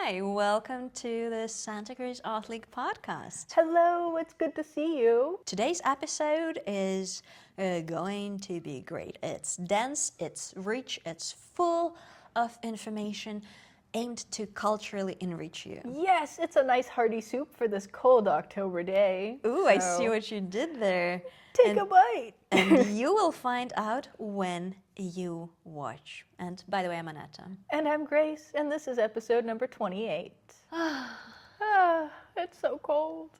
Hi, welcome to the Santa Cruz Art League podcast. Hello, it's good to see you. Today's episode is going to be great. It's dense, it's rich, it's full of information aimed to culturally enrich you. Yes, it's a nice hearty soup for this cold October day. Ooh, I see what you did there. Take a bite. And you will find out when you watch. And by the way, I'm Anetta. And I'm Grace, and this is episode number 28. It's so cold.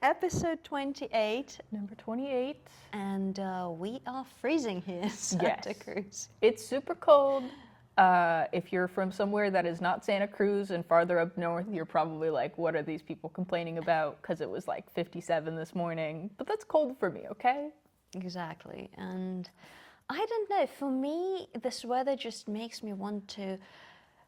Episode 28. Number 28. And we are freezing here in Santa Cruz. It's super cold. If you're from somewhere that is not Santa Cruz and farther up north, you're probably like, what are these people complaining about? Because it was like 57 this morning. But that's cold for me, okay? Exactly. And I don't know, for me, this weather just makes me want to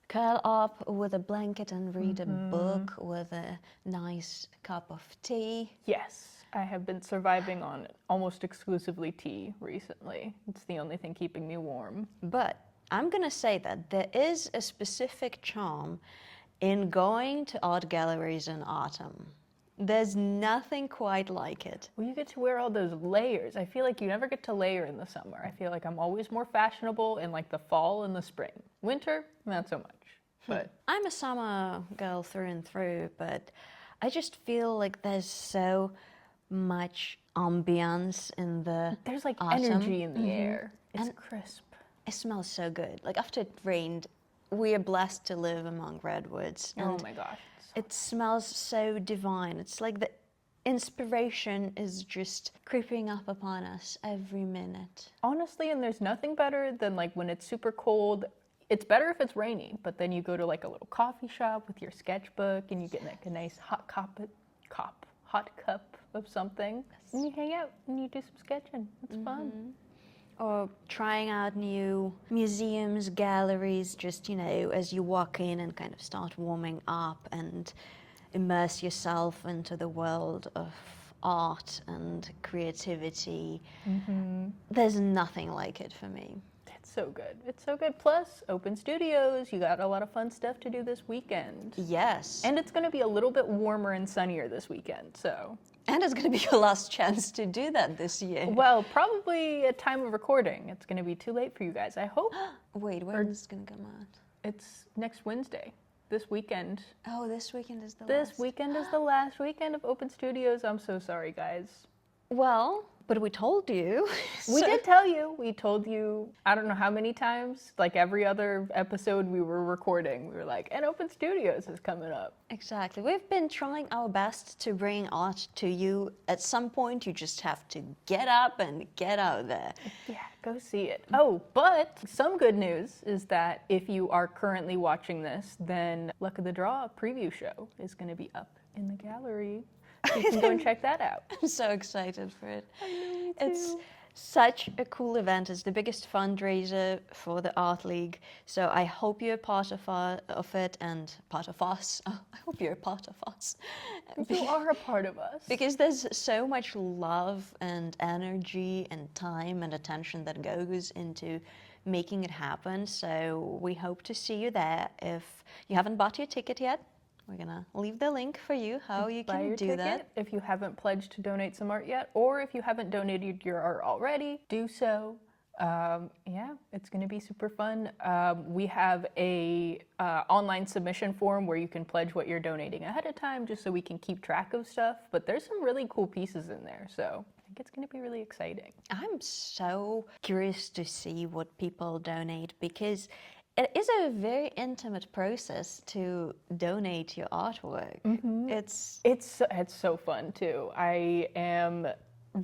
curl up with a blanket and read a book with a nice cup of tea. Yes. I have been surviving on almost exclusively tea recently. It's the only thing keeping me warm. But I'm going to say that there is a specific charm in going to art galleries in autumn. There's nothing quite like it. Well, you get to wear all those layers. I feel like you never get to layer in the summer. I feel like I'm always more fashionable in like the fall and the spring. Winter, not so much. But I'm a summer girl through and through, but I just feel like there's so much ambiance in the there's like autumn. energy in the air. It's crisp. It smells so good. Like after it rained, we are blessed to live among redwoods. Oh my gosh. It smells so divine. It's like the inspiration is just creeping up upon us every minute. Honestly, and there's nothing better than like when it's super cold. It's better if it's raining, but then you go to like a little coffee shop with your sketchbook and you get like a nice hot cup of something. Yes. And you hang out and you do some sketching. It's fun. Or trying out new museums, galleries, just, as you walk in and kind of start warming up and immerse yourself into the world of art and creativity. There's nothing like it for me. It's so good. It's so good. Plus, open studios. You got a lot of fun stuff to do this weekend. Yes. And it's going to be a little bit warmer and sunnier this weekend, so. And it's going to be your last chance to do that this year. Well, probably at time of recording. It's going to be too late for you guys, I hope. Wait, when is it going to come out? It's next Wednesday. This weekend. Oh, this weekend is the last. This weekend is the last weekend of open studios. I'm so sorry, guys. Well, but we told you. We did tell you. We told you, I don't know how many times, like every other episode we were recording, we were like, and Open Studios is coming up. Exactly. We've been trying our best to bring art to you. At some point, you just have to get up and get out there. Yeah, go see it. Oh, but some good news is that if you are currently watching this, then Luck of the Draw preview show is going to be up in the gallery. You can go and check that out. I'm so excited for it. I know, me too. It's such a cool event. It's the biggest fundraiser for the Art League. So I hope you're part of it and part of us. Oh, I hope you're a part of us. You are a part of us. Because there's so much love and energy and time and attention that goes into making it happen. So we hope to see you there. If you haven't bought your ticket yet, we're going to leave the link for you, how you can do that. If you haven't pledged to donate some art yet, or if you haven't donated your art already, do so. Yeah, it's going to be super fun. We have a online submission form where you can pledge what you're donating ahead of time, just so we can keep track of stuff. But there's some really cool pieces in there, so I think it's going to be really exciting. I'm so curious to see what people donate, because it is a very intimate process to donate your artwork. It's so fun too. I am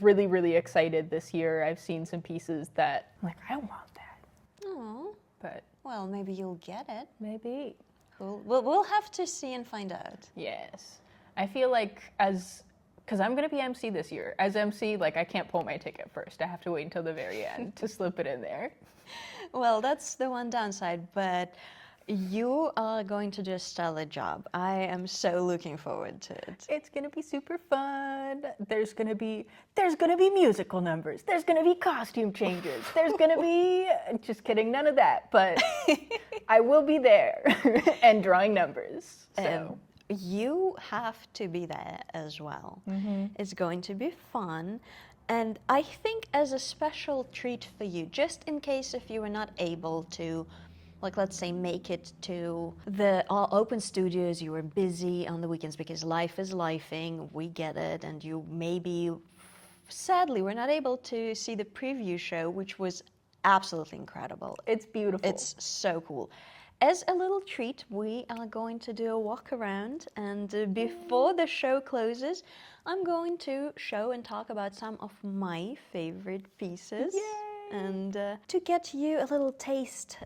really, really excited this year. I've seen some pieces that I'm like, I want that. Oh, But well, maybe you'll get it. maybe. Cool. We'll have to see and find out. Yes. I feel like because I'm going to be MC this year. As MC, like I can't pull my ticket first. I have to wait until the very end to slip it in there. Well, that's the one downside, but You are going to do a stellar job. I am so looking forward to it. It's gonna be super fun. There's gonna be musical numbers. There's gonna be costume changes. There's gonna be just kidding, none of that. But I will be there and drawing numbers. So You have to be there as well. It's going to be fun. And I think as a special treat for you, just in case if you were not able to, like let's say, make it to the open studios, you were busy on the weekends because life is lifing, we get it, and you maybe, sadly, were not able to see the preview show, which was absolutely incredible. it's beautiful. It's so cool. As a little treat, we are going to do a walk around, and before the show closes, I'm going to show and talk about some of my favorite pieces. Yay! And to get you a little taste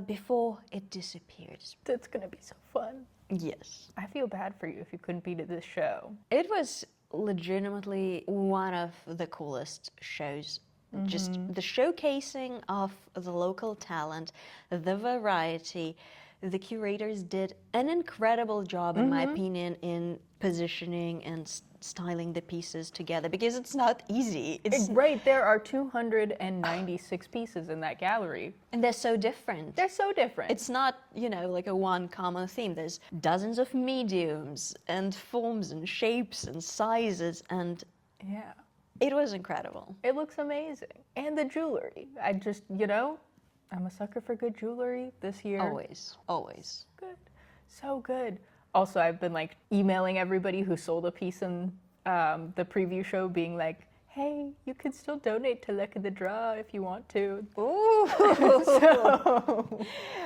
before it disappears. It's gonna be so fun. Yes. I feel bad for you if you couldn't be to this show. It was legitimately one of the coolest shows. Just the showcasing of the local talent, the variety. The curators did an incredible job, in my opinion, in positioning and styling the pieces together, because it's not easy. Right, there are 296 pieces in that gallery. And they're so different. They're so different. It's not, like a one common theme. There's dozens of mediums and forms and shapes and sizes, and yeah. it was incredible. It looks amazing. And the jewelry. I just, I'm a sucker for good jewelry this year. Always, always. Good. So good. Also, I've been emailing everybody who sold a piece in the preview show, being like, hey, you can still donate to Luck of the Draw if you want to. Ooh. So,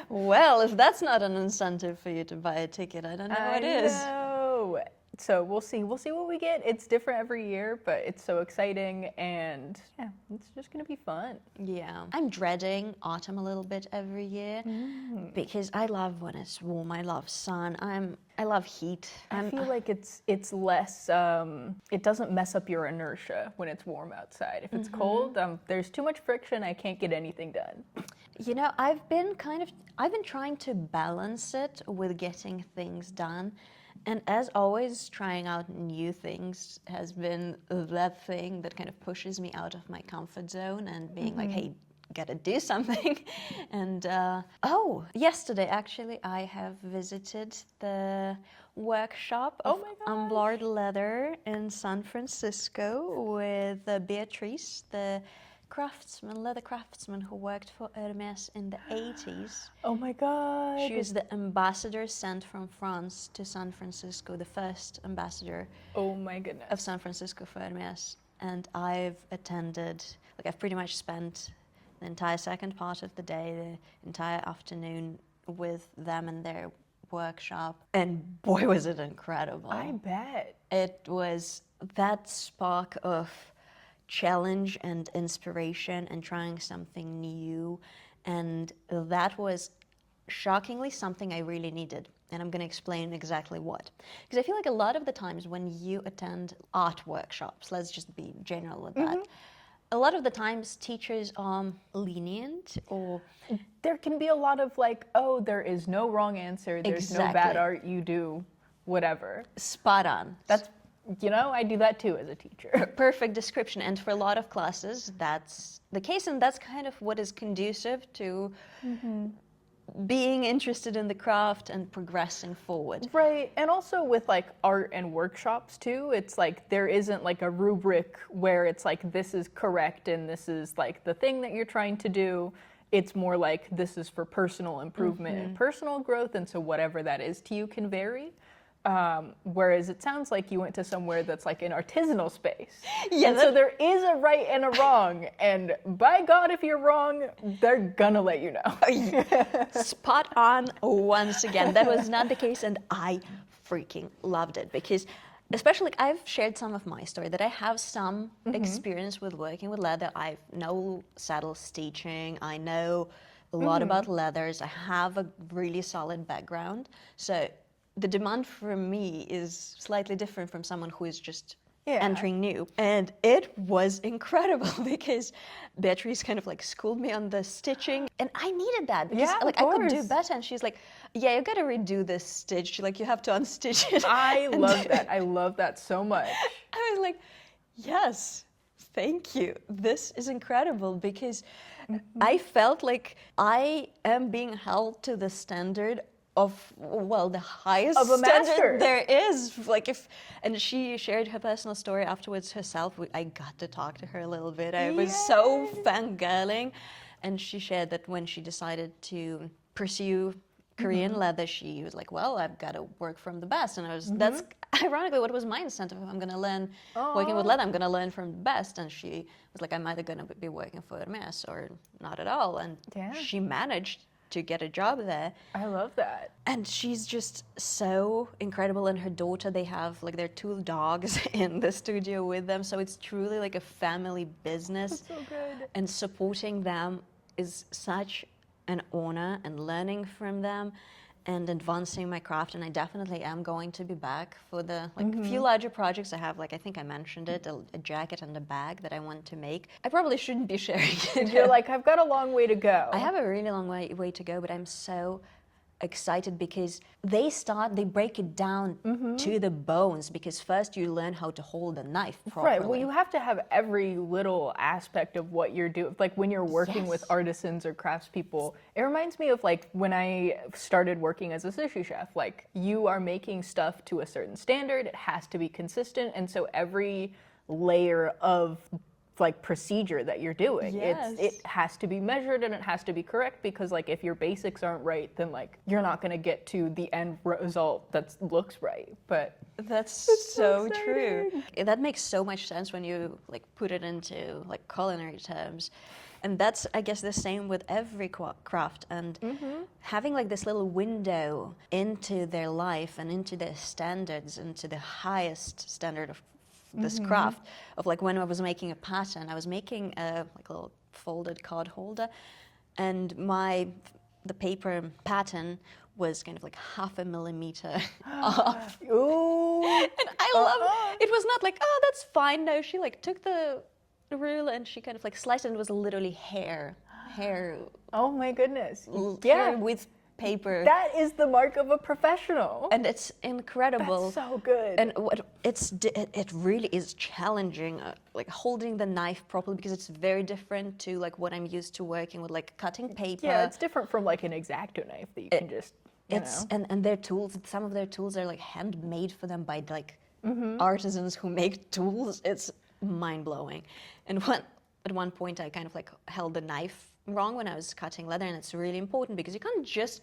Well, if that's not an incentive for you to buy a ticket, I don't know what is. know. So we'll see. We'll see what we get. It's different every year, but it's so exciting, and yeah, it's just gonna be fun. Yeah. I'm dreading autumn a little bit every year because I love when it's warm. I love sun. I love heat. I feel like it's less. It doesn't mess up your inertia when it's warm outside. If it's cold, there's too much friction. I can't get anything done. I've been trying to balance it with getting things done. And as always, trying out new things has been that thing that kind of pushes me out of my comfort zone and being like, hey, gotta do something. And yesterday actually I have visited the workshop of Amblar Leather in San Francisco with Beatrice, the leather craftsman who worked for Hermes in the 80s. Oh my God. She was the ambassador sent from France to San Francisco, the first ambassador Oh my goodness. of San Francisco for Hermes. And I've I've pretty much spent the entire second part of the day, the entire afternoon with them in their workshop. And boy, was it incredible. I bet. It was that spark of challenge and inspiration and trying something new, and that was shockingly something I really needed, and I'm going to explain exactly what. Because I feel like a lot of the times when you attend art workshops, let's just be general with that, a lot of the times teachers are lenient, or There can be a lot of there is no wrong answer, there's no bad Exactly. art, you do whatever. spot on. That's I do that too as a teacher. Perfect description. And for a lot of classes, that's the case, and that's kind of what is conducive to being interested in the craft and progressing forward. Right, and also with art and workshops too, it's there isn't a rubric where it's this is correct and this is the thing that you're trying to do. It's more this is for personal improvement and personal growth, and so whatever that is to you can vary. Whereas it sounds like you went to somewhere that's an artisanal space. Yeah, and so there is a right and a wrong, and by God, if you're wrong, they're gonna let you know. Spot on once again. That was not the case, and I freaking loved it because, especially, I've shared some of my story that I have some experience with working with leather. I know saddle stitching. I know a lot about leathers. I have a really solid background. So the demand from me is slightly different from someone who is just entering new. And it was incredible because Beatrice kind of like schooled me on the stitching, and I needed that because Yeah, like of I could do course. better. And she's like, yeah, you gotta redo this stitch. Like you have to unstitch it. I And love that. I love that so much. I was like, yes, thank you. This is incredible because I felt like I am being held to the standard of, well, the highest Of a master. standard there is. Like if, and she shared her personal story afterwards herself. I got to talk to her a little bit. I was so fangirling. And she shared that when she decided to pursue Korean leather, she was like, well, I've got to work from the best. And I was, that's ironically what was my incentive. If I'm going to learn working with leather, I'm going to learn from the best. And she was like, I'm either going to be working for Hermes or not at all. And she managed to get a job there. I love that. And she's just so incredible. And her daughter, they have like their 2 dogs in the studio with them. So it's truly like a family business. That's so good. And supporting them is such an honor, and learning from them and advancing my craft. And I definitely am going to be back for the few larger projects I have. Like I think I mentioned it, a jacket and a bag that I want to make. I probably shouldn't be sharing it. You're like, I've got a long way to go. I have a really long way to go, but I'm so excited because they break it down to the bones, because first you learn how to hold a knife properly. Right. Well, you have to have every little aspect of what you're doing. Like when you're working with artisans or craftspeople, it reminds me of like when I started working as a sushi chef. Like you are making stuff to a certain standard. It has to be consistent. And so every layer of like procedure that you're doing, it has to be measured and it has to be correct, because like if your basics aren't right, then like you're not going to get to the end result that looks right. But that's so true. That makes so much sense when you like put it into like culinary terms. And that's, I guess, the same with every craft. And having like this little window into their life and into their standards, into the highest standard of this craft, of like when I was making a pattern, I was making a like a little folded card holder, and the paper pattern was kind of like 0.5 millimeter off. Ooh. And I love it. Was not like, oh, that's fine. No, she like took the ruler and she kind of like sliced it, and it was literally hair. Oh my goodness. Hair with paper. That is the mark of a professional. And it's incredible. That's so good. And it really is challenging, like holding the knife properly, because it's very different to like what I'm used to working with, like cutting paper. Yeah, it's different from like an X-Acto knife that you can just, you know. And their tools, some of their tools are like handmade for them by like artisans who make tools. It's mind-blowing. And at one point I kind of like held the knife wrong when I was cutting leather, and it's really important because you can't just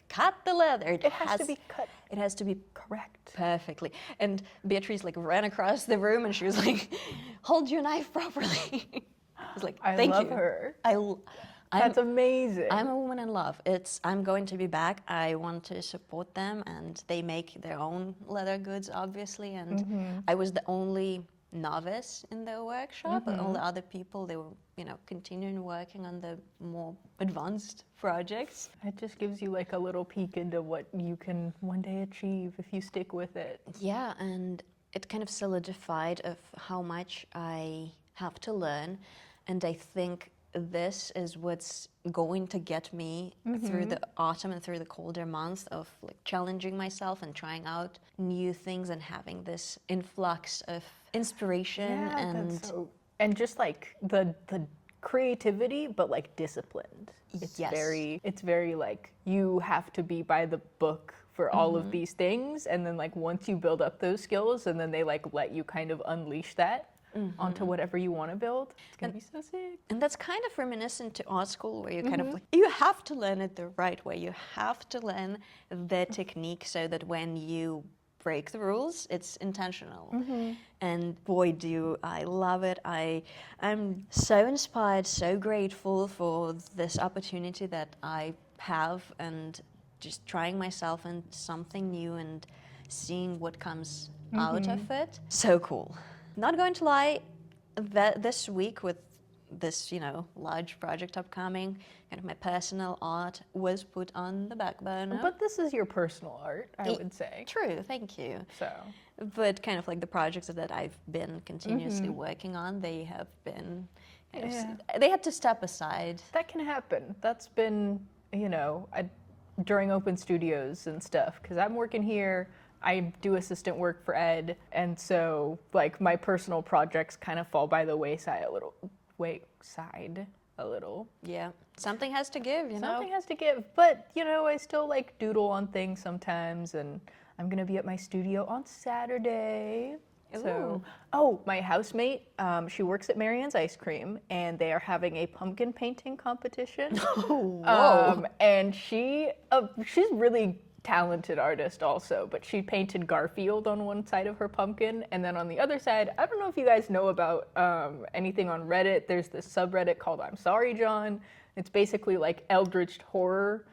cut the leather. It has to be cut. It has to be correct perfectly. And Beatrice like ran across the room and she was like, "Hold your knife properly." I was like, "Thank you." I love her. That's amazing. I'm a woman in love. I'm going to be back. I want to support them, and they make their own leather goods, obviously. And I was the only novice in the workshop, but all the other people, they were, continuing working on the more advanced projects. It just gives you like a little peek into what you can one day achieve if you stick with it. Yeah, and it kind of solidified of how much I have to learn, and I think this is what's going to get me through the autumn and through the colder months of like challenging myself and trying out new things and having this influx of inspiration and just like the creativity, but like disciplined. It's very like you have to be by the book for all of these things, and then like once you build up those skills, and then they like let you kind of unleash that onto whatever you want to build. It's gonna be so sick. And that's kind of reminiscent to art school, where you kind of like, you have to learn it the right way. You have to learn the technique so that when you break the rules, it's intentional. And boy, do I love it. I'm so inspired, so grateful for this opportunity that I have, and just trying myself in something new and seeing what comes out of it. So cool. Not going to lie, that this week with this, large project upcoming, kind of my personal art was put on the back burner. But this is your personal art, I would say. True, thank you. So, But kind of like the projects that I've been continuously working on, they have been, they had to step aside. that can happen. That's been, during open studios and stuff, because I'm working here, I do assistant work for Ed, and so like my personal projects kind of fall by the wayside a little. Yeah, something has to give, Something has to give, but I still like doodle on things sometimes, and I'm gonna be at my studio on Saturday. So, my housemate, she works at Marianne's Ice Cream, and they are having a pumpkin painting competition. And she's really talented artist also, but she painted Garfield on one side of her pumpkin, and then on the other side, I don't know if you guys know about anything on Reddit. There's this subreddit called I'm Sorry John. It's basically like eldritch horror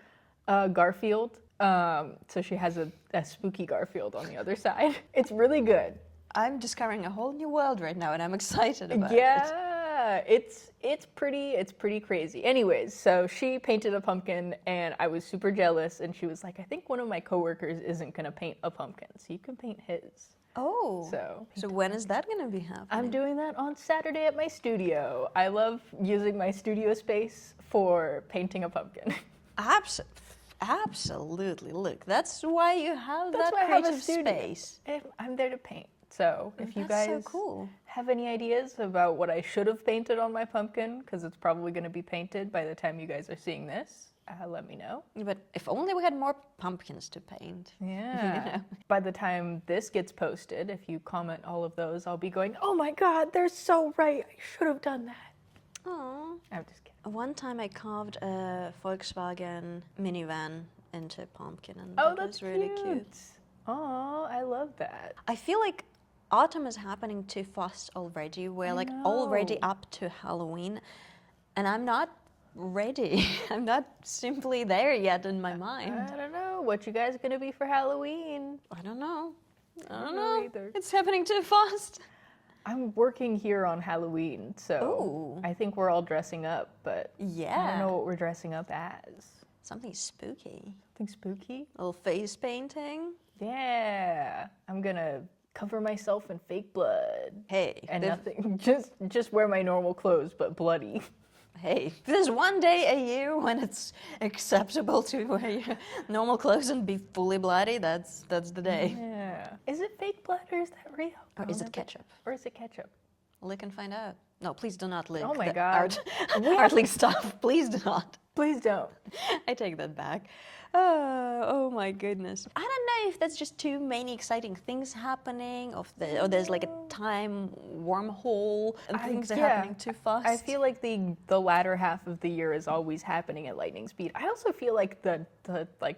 Garfield. So she has a spooky Garfield on the other side. It's really good. I'm discovering a whole new world right now, and I'm excited about it. Yeah, it's pretty crazy. Anyways, so she painted a pumpkin, and I was super jealous. And she was like, "I think one of my coworkers isn't gonna paint a pumpkin, so you can paint his." Oh, so when is that gonna be happening? I'm doing that on Saturday at my studio. I love using my studio space for painting a pumpkin. Absolutely. Look, that's why you have That's that why I have a creative studio. space. I'm there to paint. So if you That's guys so cool. have any ideas about what I should have painted on my pumpkin, because it's probably going to be painted by the time you guys are seeing this, let me know. But if only we had more pumpkins to paint. Yeah. By the time this gets posted, if you comment all of those, I'll be going, "Oh my God, they're so right. I should have done that." Aww. I'm just kidding. One time I carved a Volkswagen minivan into a pumpkin, and Oh, that that's was really cute. Oh, I love that. I feel like autumn is happening too fast already. We're like already up to Halloween, and I'm not ready. I'm not simply there yet in my mind. I don't know. What you guys gonna be for Halloween? I don't know. I don't know know. either. It's happening too fast. I'm working here on Halloween, so Ooh. I think we're all dressing up, but I don't Yeah. know what we're dressing up as. Something spooky. Something spooky? A little face painting. Yeah. I'm gonna cover myself in fake blood. Hey, And if- nothing. Just wear my normal clothes, but bloody. Hey, there's one day a year when it's acceptable to wear your normal clothes and be fully bloody. That's the day. Yeah. Is it fake blood or is that real? Or is it ketchup? Or is it ketchup? Lick and find out. No, please do not lick. Oh my the God. Art leak stuff. Please do not. Please don't. I take that back. Oh my goodness. I don't know if that's just too many exciting things happening, or there's like a time wormhole and things are happening too fast. I feel like the latter half of the year is always happening at lightning speed. I also feel like the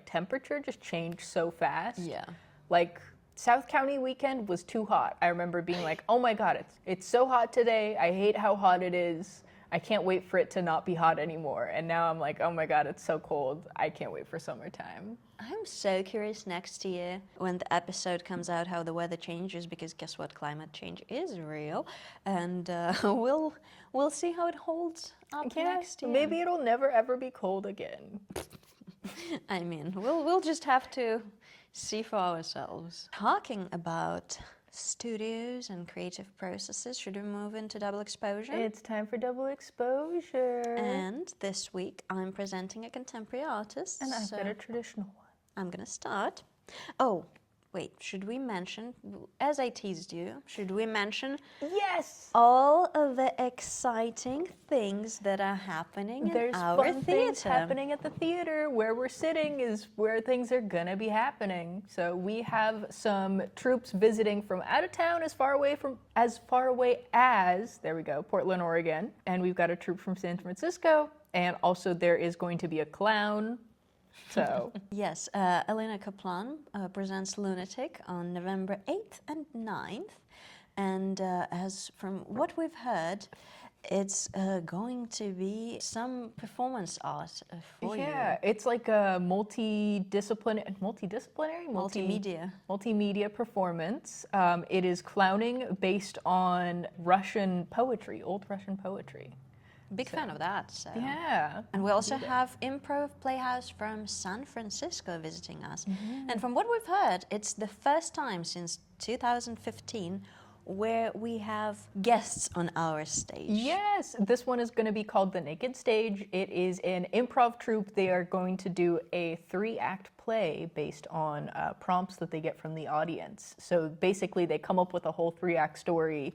temperature just changed so fast. Yeah. Like South County weekend was too hot. I remember being like, "Oh my God, it's so hot today. I hate how hot it is. I can't wait for it to not be hot anymore." And now I'm like, "Oh my God, it's so cold. I can't wait for summertime." I'm so curious next year when the episode comes out how the weather changes, because guess what? Climate change is real, and we'll see how it holds up next year. Maybe it'll never ever be cold again. I mean, we'll just have to see for ourselves. Talking about studios and creative processes, should we move into double exposure? It's time for double exposure. And this week I'm presenting a contemporary artist. And I've so got a traditional one. I'm gonna start. Oh, wait, should we mention, as I teased you, should we mention Yes! all of the exciting things that are happening There's in our fun theater? things happening at the theater. Where we're sitting is where things are gonna be happening. So we have some troops visiting from out of town, as far away as there we go, Portland, Oregon, and we've got a troupe from San Francisco, and also there is going to be a clown. So Yes, Elena Kaplan presents Lunatic on November 8th and 9th. And as from what we've heard, it's going to be some performance art for yeah, it's like a multidisciplinary Multimedia performance. It is clowning based on Russian poetry, old Russian poetry. Big fan of that. So. Yeah. And we also have Improv Playhouse from San Francisco visiting us. And from what we've heard, it's the first time since 2015 where we have guests on our stage. Yes, this one is going to be called The Naked Stage. It is an improv troupe. They are going to do a 3-act play based on prompts that they get from the audience. So basically, they come up with a whole 3-act story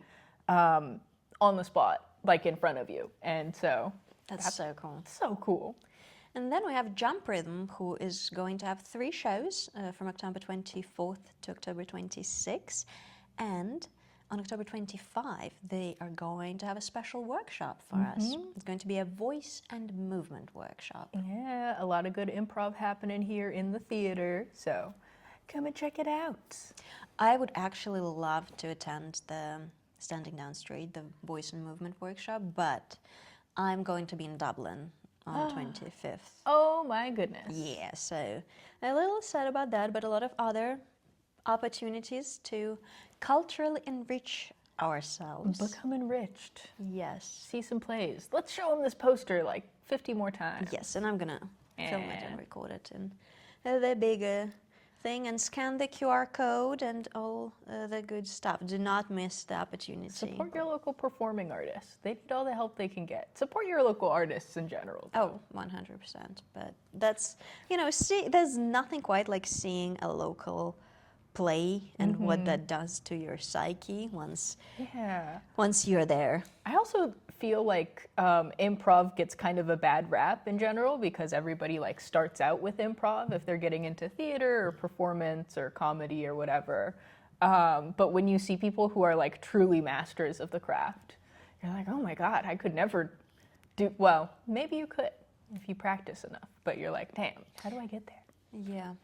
on the spot, like in front of you. And so That's so cool. So cool. And then we have Jump Rhythm, who is going to have 3 shows from October 24th to October 26th. And on October 25, they are going to have a special workshop for us. It's going to be a voice and movement workshop. Yeah, a lot of good improv happening here in the theater. So come and check it out. I would actually love to attend the Standing Down Straight, the voice and movement workshop, but I'm going to be in Dublin on 25th. Oh my goodness. Yeah, so a little sad about that, but a lot of other opportunities to culturally enrich ourselves. Become enriched. Yes. See some plays. Let's show them this poster like 50 more times. Yes, and I'm gonna film it and record it in the bigger thing and scan the QR code and all the good stuff. Do not miss the opportunity. Support your local performing artists. They need all the help they can get. Support your local artists in general. Oh, 100%. But that's, there's nothing quite like seeing a local play and what that does to your psyche once you're there. I also feel like improv gets kind of a bad rap in general because everybody like starts out with improv if they're getting into theater or performance or comedy or whatever. But when you see people who are like truly masters of the craft, you're like, oh my God, I could never do, well, maybe you could if you practice enough, but you're like, damn, how do I get there? Yeah,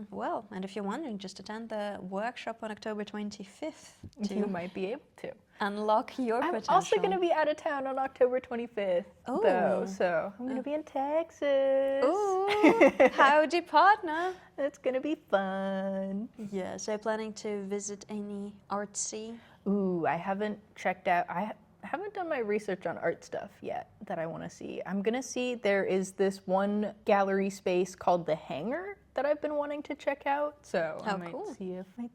well, and if you're wondering, just attend the workshop on October 25th. You might be able to. Unlock your potential. I'm also going to be out of town on October 25th, though, so I'm going to be in Texas. Ooh, howdy, partner. It's going to be fun. Yeah, so planning to visit any artsy? Ooh, I haven't checked out. I haven't done my research on art stuff yet that I want to see. I'm going to see there is this one gallery space called The Hangar that I've been wanting to check out. So I might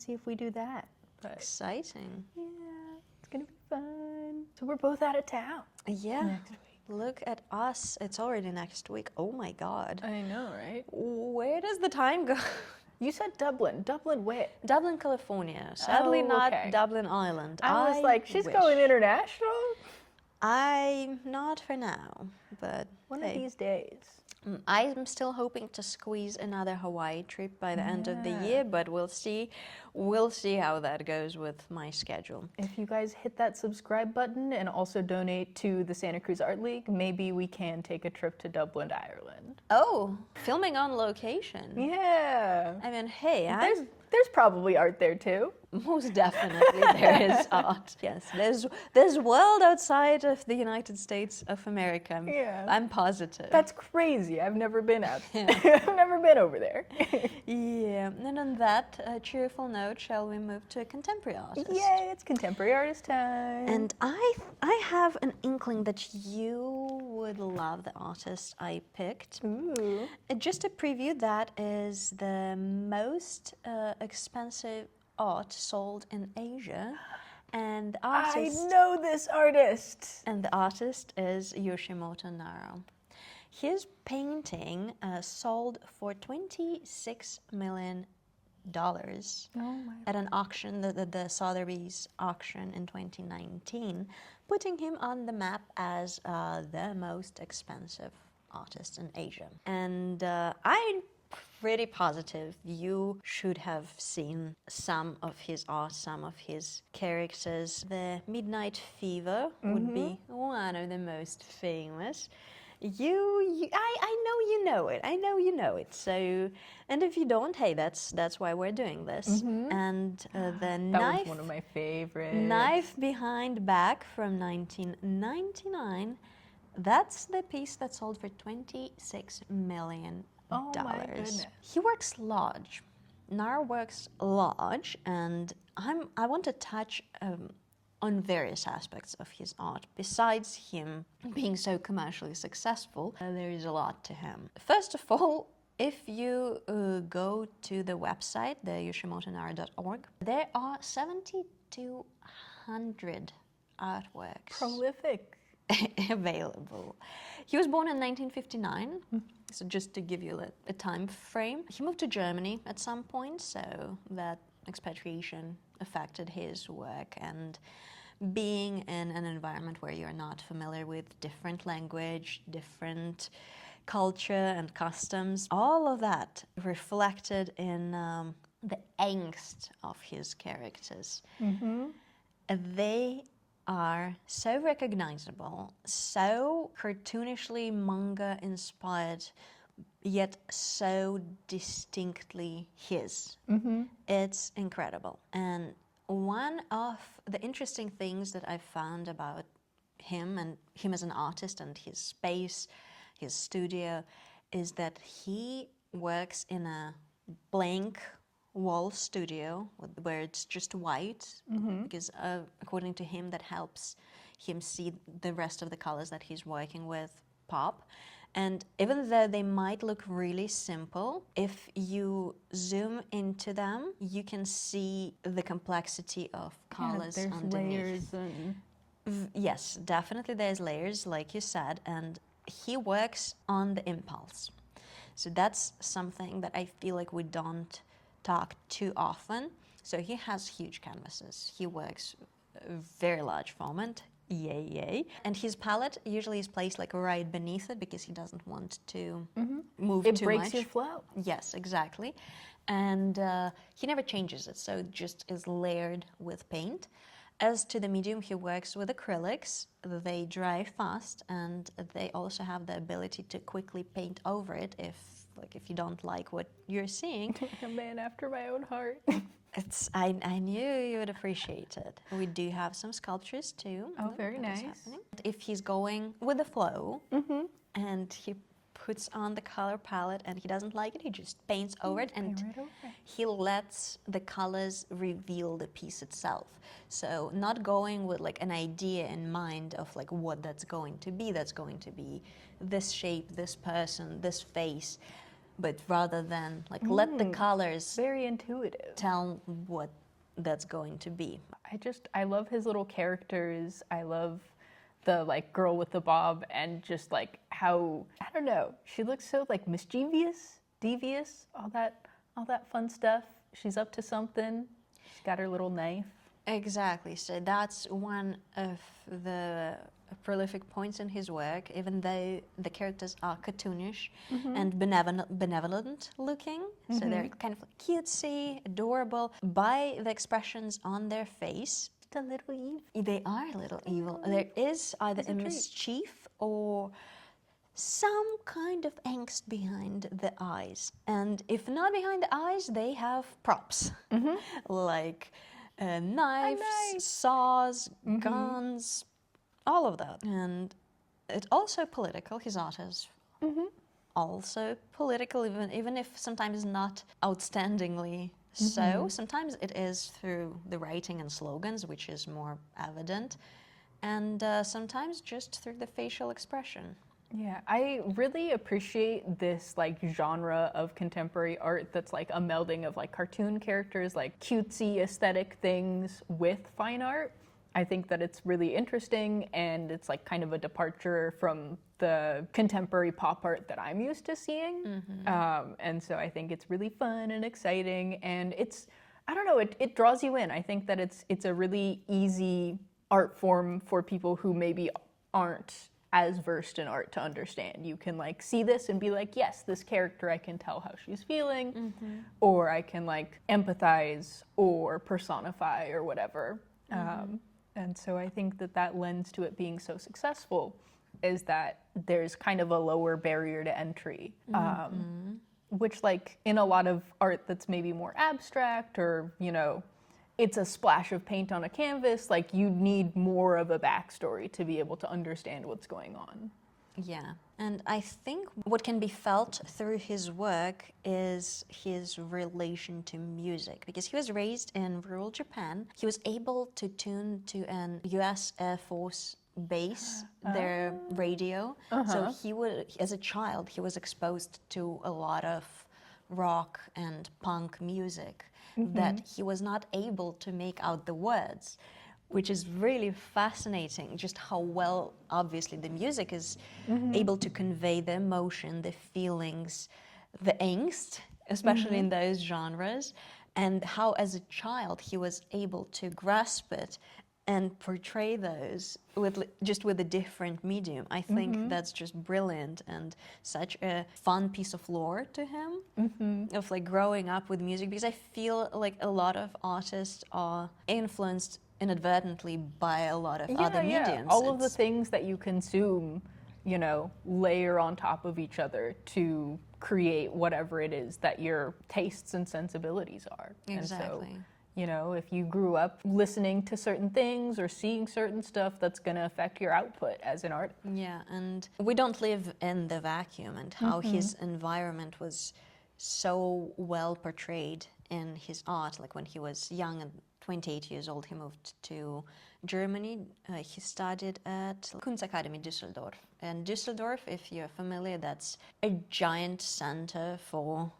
see if we do that. But exciting. Yeah, it's going to be fun. So we're both out of town. Yeah. Next week. Look at us. It's already next week. Oh my God. I know, right? Where does the time go? You said Dublin. Dublin where? Dublin, California. Sadly not Dublin Island. I was like, she's going international? I'm not for now, but one of these days. I'm still hoping to squeeze another Hawaii trip by the end of the year, but we'll see. We'll see how that goes with my schedule. If you guys hit that subscribe button and also donate to the Santa Cruz Art League, maybe we can take a trip to Dublin, Ireland. Oh, filming on location. Yeah. I mean, hey, there's probably art there too. Most definitely there is art. Yes, there's world outside of the United States of America. Yeah. I'm positive. That's crazy. I've never been out. I've never been over there. Yeah. And on that cheerful note, shall we move to a contemporary artist? Yay, it's contemporary artist time. And I have an inkling that you would love the artist I picked. Ooh. Just to preview, that is the most expensive art sold in Asia, and the artist, I know this artist. And the artist is Yoshimoto Nara. His painting sold for $26 million at an auction, the Sotheby's auction in 2019, putting him on the map as the most expensive artist in Asia. And I'm pretty positive you should have seen some of his art, some of his characters. The Midnight Fever would be one of the most famous. I know you know it. I know you know it. So, and if you don't, hey, that's why we're doing this. And the that knife, was one of my favorites. Knife Behind Back from 1999. That's the piece that sold for $26 million. Oh my goodness. He works large. Nara works large, and I want to touch on various aspects of his art. Besides him being so commercially successful, there is a lot to him. First of all, if you go to the website, the yoshimotonara.org, there are 7,200 artworks Prolific. available. He was born in 1959, so just to give you a time frame. He moved to Germany at some point, so that expatriation affected his work, and being in an environment where you're not familiar with different language, different culture and customs, all of that reflected in the angst of his characters. They are so recognizable, so cartoonishly manga-inspired, yet so distinctly his. It's incredible. And one of the interesting things that I found about him and him as an artist and his space, his studio, is that he works in a blank wall studio where it's just white, because according to him, that helps him see the rest of the colors that he's working with pop. And even though they might look really simple, if you zoom into them, you can see the complexity of colors there's underneath. layers and... Yes, definitely there's layers, like you said, and he works on the impulse. So that's something that I feel like we don't talk too often. So he has huge canvases. He works a very large format. Yay. And his palette usually is placed like right beneath it because he doesn't want to move too much. It breaks your flow. Yes, exactly. And he never changes it, so it just is layered with paint. As to the medium, he works with acrylics. They dry fast, and they also have the ability to quickly paint over it if you don't like what you're seeing. A man after my own heart. I knew you would appreciate it. We do have some sculptures too. Oh, very nice. If he's going with the flow and he puts on the color palette and he doesn't like it, he just paints over it, and he lets the colors reveal the piece itself. So not going with like an idea in mind of like what that's going to be this shape, this person, this face, but rather than like let the colors very intuitive tell what that's going to be. I love his little characters. I love the like girl with the bob, and just like how, I don't know, she looks so like mischievous, devious, all that fun stuff. She's up to something. She's got her little knife. Exactly. So that's one of the prolific points in his work, even though the characters are cartoonish and benevolent looking. So they're kind of cutesy, adorable. By the expressions on their face, A little evil. they are a little evil. There is either a mischief or some kind of angst behind the eyes. And if not behind the eyes, they have props. Like knives, saws, guns, all of that. And it's also political. His art is also political, even if sometimes not outstandingly so. Sometimes it is through the writing and slogans, which is more evident, and sometimes just through the facial expression. Yeah, I really appreciate this like genre of contemporary art that's like a melding of like cartoon characters, like cutesy aesthetic things with fine art. I think that it's really interesting, and it's like kind of a departure from the contemporary pop art that I'm used to seeing. And so I think it's really fun and exciting, and I don't know, it draws you in. I think that it's a really easy art form for people who maybe aren't as versed in art to understand. You can like see this and be like, yes, this character, I can tell how she's feeling, or I can like empathize or personify or whatever. And so I think that lends to it being so successful, is that there's kind of a lower barrier to entry, which like in a lot of art that's maybe more abstract, or, you know, it's a splash of paint on a canvas, like you need more of a backstory to be able to understand what's going on. Yeah, and I think what can be felt through his work is his relation to music, because he was raised in rural Japan. He was able to tune to an US Air Force base, their radio. So he would, as a child, he was exposed to a lot of rock and punk music that he was not able to make out the words, which is really fascinating, just how well, obviously, the music is able to convey the emotion, the feelings, the angst, especially in those genres, and how, as a child, he was able to grasp it and portray those just with a different medium. I think that's just brilliant and such a fun piece of lore to him, of like growing up with music, because I feel like a lot of artists are influenced inadvertently by a lot of other mediums. All of the things that you consume, you know, layer on top of each other to create whatever it is that your tastes and sensibilities are. Exactly. And so, you know, if you grew up listening to certain things or seeing certain stuff, that's going to affect your output as an artist. Yeah, and we don't live in the vacuum, and how his environment was so well portrayed in his art. Like when he was young and 28 years old, he moved to Germany. He studied at Kunstacademy Düsseldorf. And Düsseldorf, if you're familiar, that's a giant center for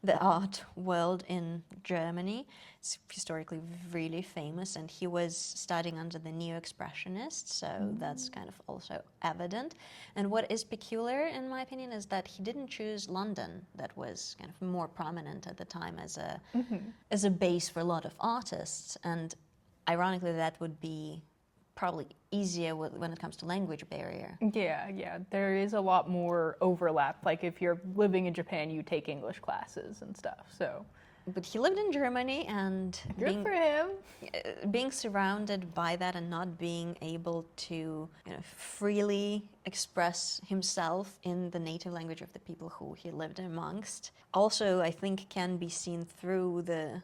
the art world in Germany. It's historically really famous, and he was studying under the Neo-Expressionists, so that's kind of also evident. And what is peculiar, in my opinion, is that he didn't choose London, that was kind of more prominent at the time as a base for a lot of artists. And ironically, that would be probably easier when it comes to language barrier. Yeah. There is a lot more overlap. Like if you're living in Japan, you take English classes and stuff. So, but he lived in Germany, and good for him. Being surrounded by that and not being able to, you know, freely express himself in the native language of the people who he lived amongst, also I think can be seen through the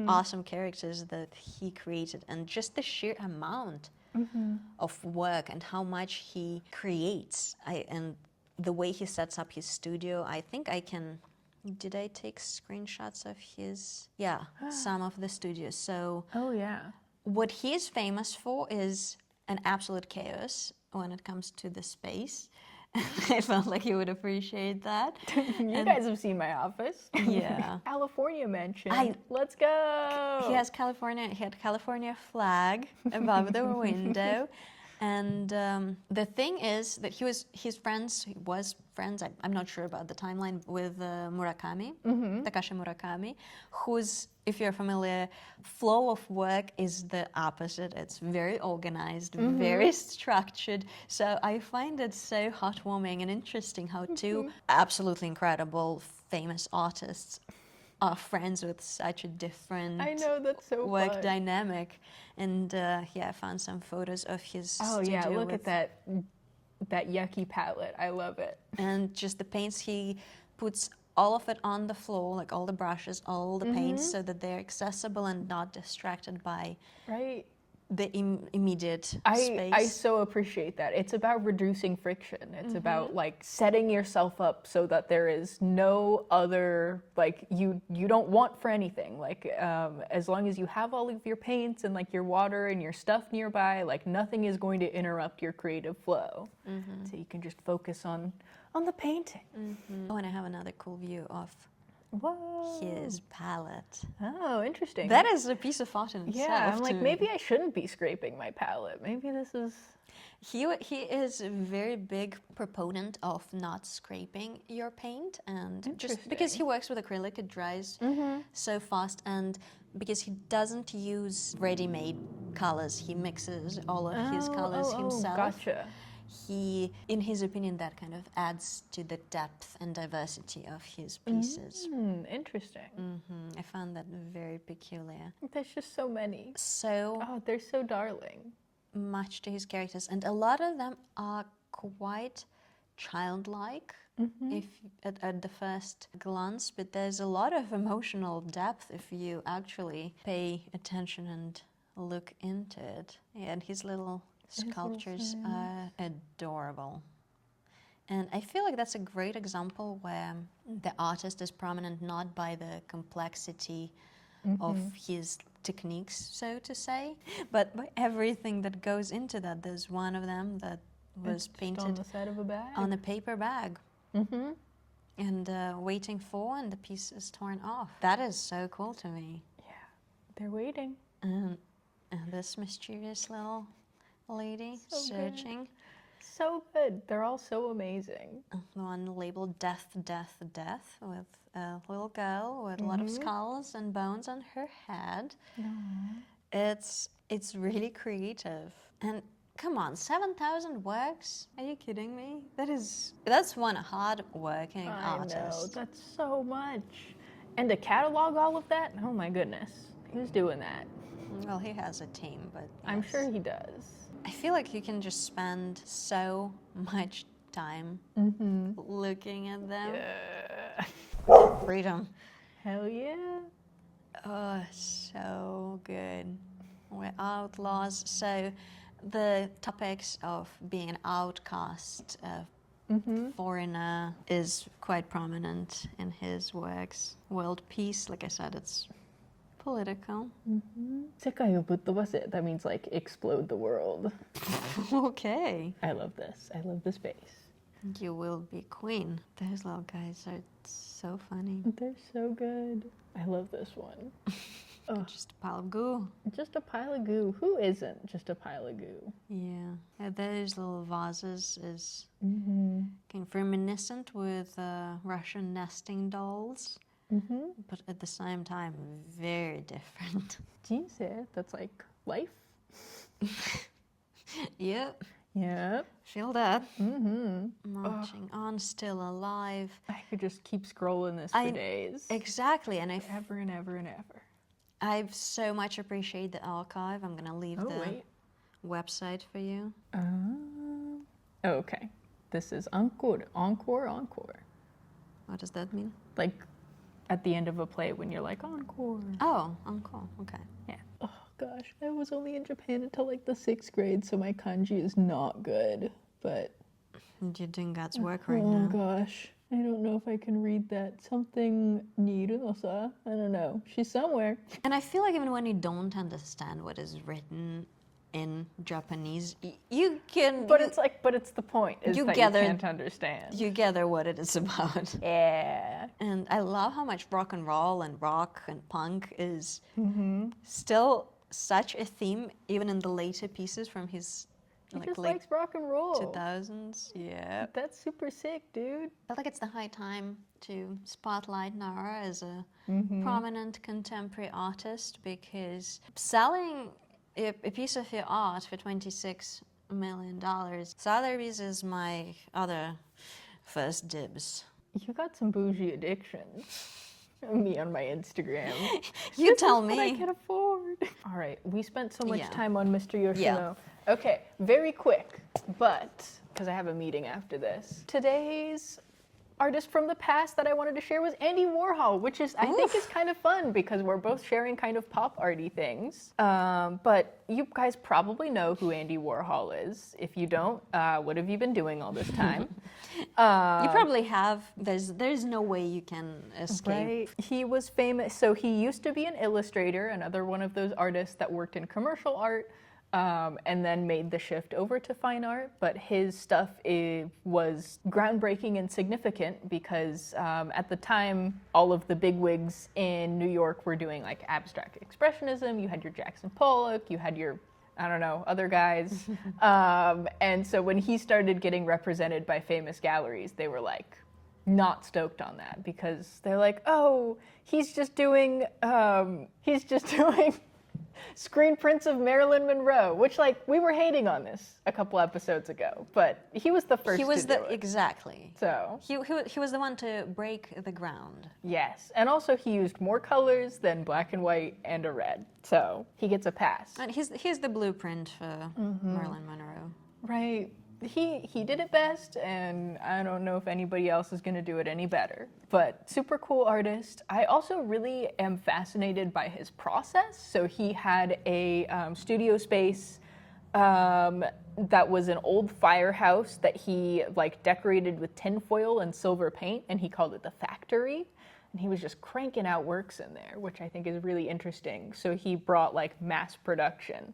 awesome characters that he created, and just the sheer amount of work and how much he creates. And the way he sets up his studio, I think I can... Did I take screenshots of his... Yeah, some of the studios. So Oh, yeah. what he is famous for is an absolute chaos when it comes to the space. I felt like you would appreciate that. You guys have seen my office. Yeah. California mentioned. Let's go. He had California flag above the window. And the thing is that he was friends, I'm not sure about the timeline, with Murakami, Takashi Murakami, whose, if you're familiar, flow of work is the opposite. It's very organized, very structured. So I find it so heartwarming and interesting how two absolutely incredible, famous artists are friends with such a different I know, that's so work fun. dynamic. And I found some photos of his Oh studio. yeah, look at that yucky palette. I love it. And just the paints, he puts all of it on the floor, like all the brushes, all the paints, so that they're accessible and not distracted by Right. the immediate space. I so appreciate that. It's about reducing friction. It's about like setting yourself up so that there is no other, like you don't want for anything. Like as long as you have all of your paints and like your water and your stuff nearby, like nothing is going to interrupt your creative flow. So you can just focus on the painting. Oh, and I have another cool view of Whoa. his palette. Oh, interesting. That is a piece of art in itself. Yeah, I'm like, to maybe I shouldn't be scraping my palette. Maybe this is... He is a very big proponent of not scraping your paint, and just because he works with acrylic, it dries so fast, and because he doesn't use ready-made colors, he mixes all of his colors himself. Gotcha. He, in his opinion, that kind of adds to the depth and diversity of his pieces. Interesting. I found that very peculiar. There's just so many. So Oh, they're so darling. much to his characters, and a lot of them are quite childlike if at the first glance, but there's a lot of emotional depth if you actually pay attention and look into it. Yeah, and his little sculptures are adorable. And I feel like that's a great example where the artist is prominent not by the complexity of his techniques, so to say, but by everything that goes into that. There's one of them that was painted on the side of a bag. on a paper bag. And waiting for, and the piece is torn off. That is so cool to me. Yeah, they're waiting. And this mysterious little lady So searching. Good. So good. They're all so amazing. The one labeled Death, Death, Death, with a little girl with a lot of skulls and bones on her head. It's really creative. And come on, 7,000 works? Are you kidding me? That's one hard-working artist. I know, that's so much. And to catalog all of that, oh my goodness, who's doing that? Well, he has a team, but I'm yes. sure he does. I feel like you can just spend so much time looking at them. Yeah. Freedom. Hell yeah. Oh, so good. We're outlaws. So the topics of being an outcast, foreigner, is quite prominent in his works. World peace, like I said, it's political. 世界をぶっ飛ばせ. That means like explode the world. Okay. I love this. I love the space. You will be queen. Those little guys are so funny. They're so good. I love this one. Just a pile of goo. Just a pile of goo. Who isn't just a pile of goo? Yeah. Those little vases is kind of reminiscent with Russian nesting dolls, but at the same time, very different. 人生? That's like life? Yep. Yep. Feel that. Marching on, still alive. I could just keep scrolling this for days. Exactly, and Ever and ever and ever. I so much appreciate the archive. I'm gonna leave the website for you. Okay. This is encore. What does that mean? Like at the end of a play when you're like encore. Oh, encore. Okay. Yeah. Oh gosh, I was only in Japan until like the 6th grade, so my kanji is not good. But you're doing God's work right now. Oh gosh. I don't know if I can read that. Something niru no sa. I don't know. She's somewhere. And I feel like even when you don't understand what is written in Japanese, you can. But it's the point. Is that you can't understand. You gather what it is about. Yeah. And I love how much rock and roll and rock and punk is still such a theme, even in the later pieces from his. He just likes rock and roll. 2000s, yeah. That's super sick, dude. I feel like it's the high time to spotlight Nara as a prominent contemporary artist, because selling a piece of your art for $26 million, Sotheby's is my other first dibs. You got some bougie addictions. Me on my Instagram. You tell me. What I can afford. All right, we spent so much time on Mr. Yoshimoto. Yeah. Okay, very quick, but because I have a meeting after this. Today's artist from the past that I wanted to share was Andy Warhol, which is I think is kind of fun because we're both sharing kind of pop arty things. But you guys probably know who Andy Warhol is. If you don't, what have you been doing all this time? You probably have. There's no way you can escape. Right. He was famous. So he used to be an illustrator, another one of those artists that worked in commercial art. And then made the shift over to fine art, but his stuff was groundbreaking and significant because at the time, all of the bigwigs in New York were doing like abstract expressionism. You had your Jackson Pollock, you had your, I don't know, other guys. And so when he started getting represented by famous galleries, they were like not stoked on that because they're like, oh, he's just doing screen prints of Marilyn Monroe, which like we were hating on this a couple episodes ago, but he was the first to do it. Exactly. So he was the one to break the ground. Yes, and also he used more colors than black and white and a red, so he gets a pass. And he's the blueprint for Marilyn Monroe. Right. He did it best, and I don't know if anybody else is going to do it any better. But super cool artist. I also really am fascinated by his process. So he had a studio space that was an old firehouse that he like decorated with tinfoil and silver paint, and he called it the factory. And he was just cranking out works in there, which I think is really interesting. So he brought like mass production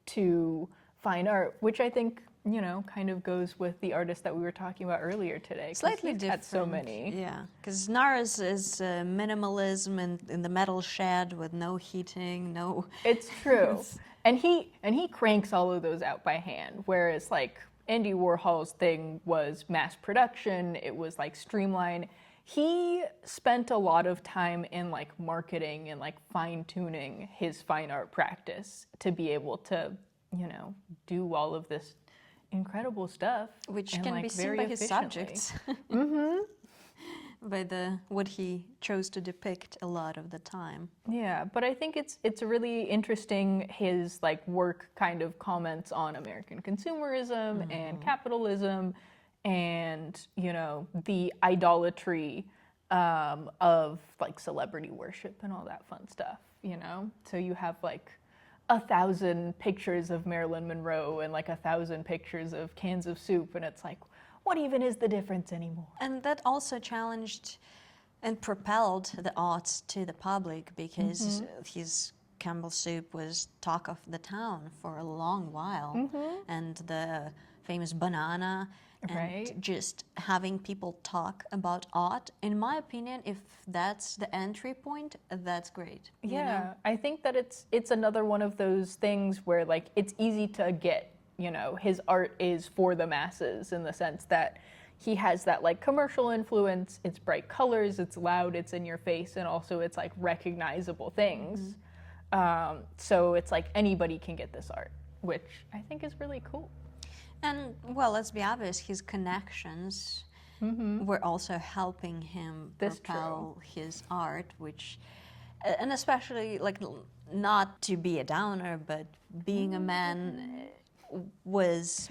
to fine art, which I think, you know, kind of goes with the artist that we were talking about earlier today. Slightly he's different. had so many. Yeah, because Nara's is minimalism in the metal shed with no heating, no. It's true. And he cranks all of those out by hand, whereas like Andy Warhol's thing was mass production. It was like streamlined. He spent a lot of time in like marketing and like fine tuning his fine art practice to be able to, you know, do all of this incredible stuff, Which and, can like, be seen very by his efficiently. subjects. By what he chose to depict a lot of the time. Yeah, but I think it's really interesting his like work kind of comments on American consumerism and capitalism, and you know the idolatry of like celebrity worship and all that fun stuff. You know, so you have like 1,000 pictures of Marilyn Monroe and like 1,000 pictures of cans of soup, and it's like, what even is the difference anymore? And that also challenged and propelled the arts to the public, because his Campbell soup was talk of the town for a long while. And the famous banana, and Right. just having people talk about art. In my opinion, if that's the entry point, that's great. you Yeah, know? I think that it's another one of those things where like it's easy to get, you know, his art is for the masses in the sense that he has that like commercial influence, it's bright colors, it's loud, it's in your face, and also it's like recognizable things. So it's like anybody can get this art, which I think is really cool. And, well, let's be obvious, his connections were also helping him That's propel his art, which, and especially, like, not to be a downer, but being a man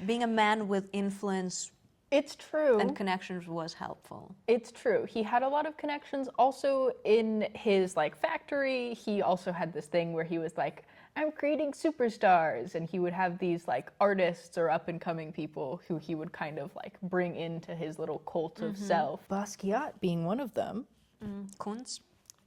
being a man with influence It's true. and connections was helpful. It's true. He had a lot of connections. Also in his like factory, he also had this thing where he was like, I'm creating superstars, and he would have these like artists or up and coming people who he would kind of like bring into his little cult of self. Basquiat being one of them. Kunz?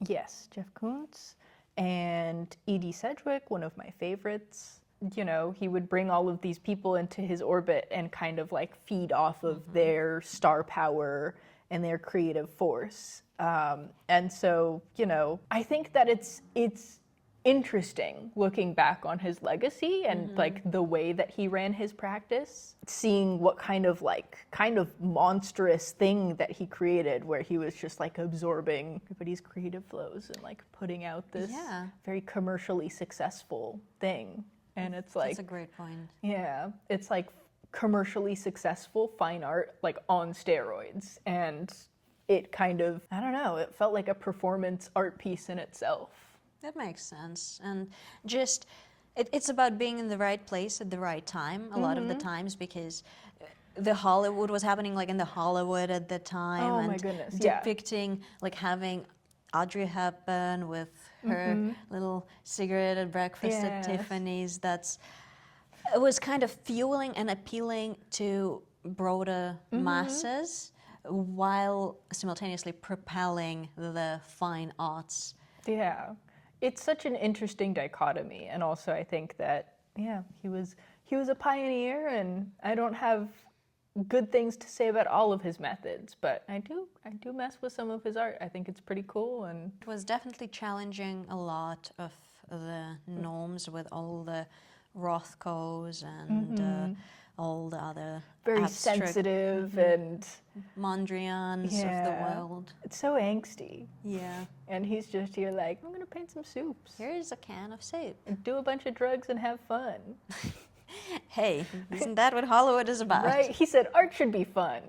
Yes, Jeff Koons and Edie Sedgwick, one of my favorites. You know, he would bring all of these people into his orbit and kind of like feed off of their star power and their creative force. And so, you know, I think that it's interesting looking back on his legacy and like the way that he ran his practice, seeing what kind of monstrous thing that he created, where he was just like absorbing everybody's creative flows and like putting out this very commercially successful thing. And it's like, That's a great point. yeah, it's like commercially successful fine art like on steroids, and it kind of, I don't know, it felt like a performance art piece in itself. That makes sense. And just, it's about being in the right place at the right time, a lot of the times, because the Hollywood was happening like in the Hollywood at the time. Oh and my goodness, yeah. depicting, like having Audrey Hepburn with her little cigarette at breakfast at Yes. Tiffany's. It was kind of fueling and appealing to broader masses while simultaneously propelling the fine arts. Yeah, it's such an interesting dichotomy, and also I think that he was a pioneer, and I don't have good things to say about all of his methods, but I do mess with some of his art. I think it's pretty cool, and It was definitely challenging a lot of the norms with all the Rothkos and all the other very abstract sensitive and Mondrians of the world. It's so angsty, Yeah. and he's just here like, I'm gonna paint some soups Here's a can of soup. and do a bunch of drugs and have fun. Hey, isn't that what Hollywood is about? Right? He said art should be fun.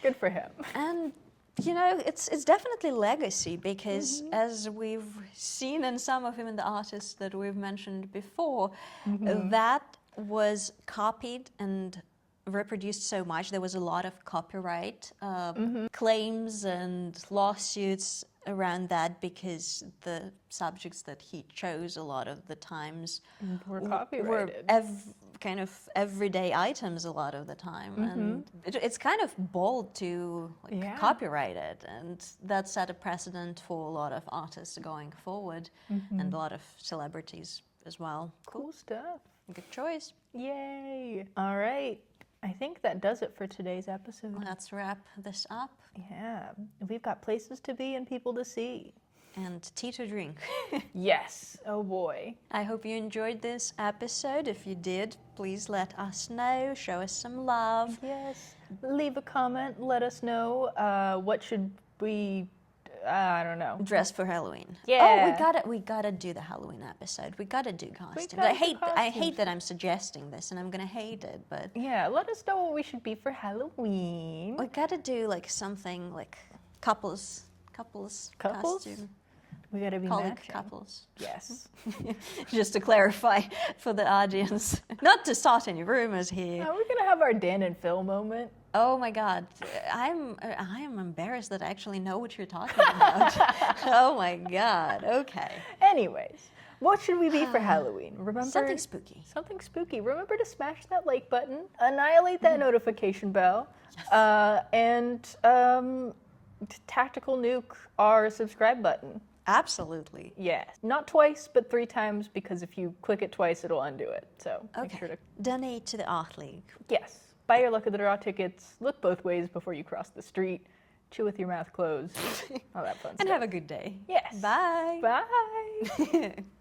Good for him. And you know, it's definitely legacy, because as we've seen in some of him in the artists that we've mentioned before, that was copied and reproduced so much. There was a lot of copyright claims and lawsuits around that because the subjects that he chose a lot of the times We're were copyrighted. kind of everyday items a lot of the time, and it's kind of bold to Yeah. copyright it, and that set a precedent for a lot of artists going forward, and a lot of celebrities as well. Cool stuff. Good choice. Yay. All right. I think that does it for today's episode. Let's wrap this up. Yeah. We've got places to be and people to see. And tea to drink. Yes. Oh boy. I hope you enjoyed this episode. If you did, please let us know. Show us some love. Yes. Leave a comment. Let us know what should we, I don't know. Dress for Halloween. Yeah. Oh, we gotta do the Halloween episode. We gotta do costumes. gotta I do hate costumes. that I'm suggesting this, and I'm gonna hate it, but Yeah, let us know what we should be for Halloween. we gotta do like something like couples costume. We gotta be Colleague matching. couples. Yes. Just to clarify for the audience, not to start any rumors here. We're gonna have our Dan and Phil moment. Oh my God, I am embarrassed that I actually know what you're talking about. Oh my God. Okay. Anyways, what should we be for Halloween? Remember Something spooky. Something spooky. Remember to smash that like button, annihilate that notification bell, and tactical nuke our subscribe button. Absolutely. Yes, not twice, but 3 times, because if you click it twice, it'll undo it. So make Okay. sure to Donate to the Art League. yes. Buy your Luck of the Draw tickets. Look both ways before you cross the street. Chew with your mouth closed. All that fun And stuff. have a good day. Yes. Bye. Bye.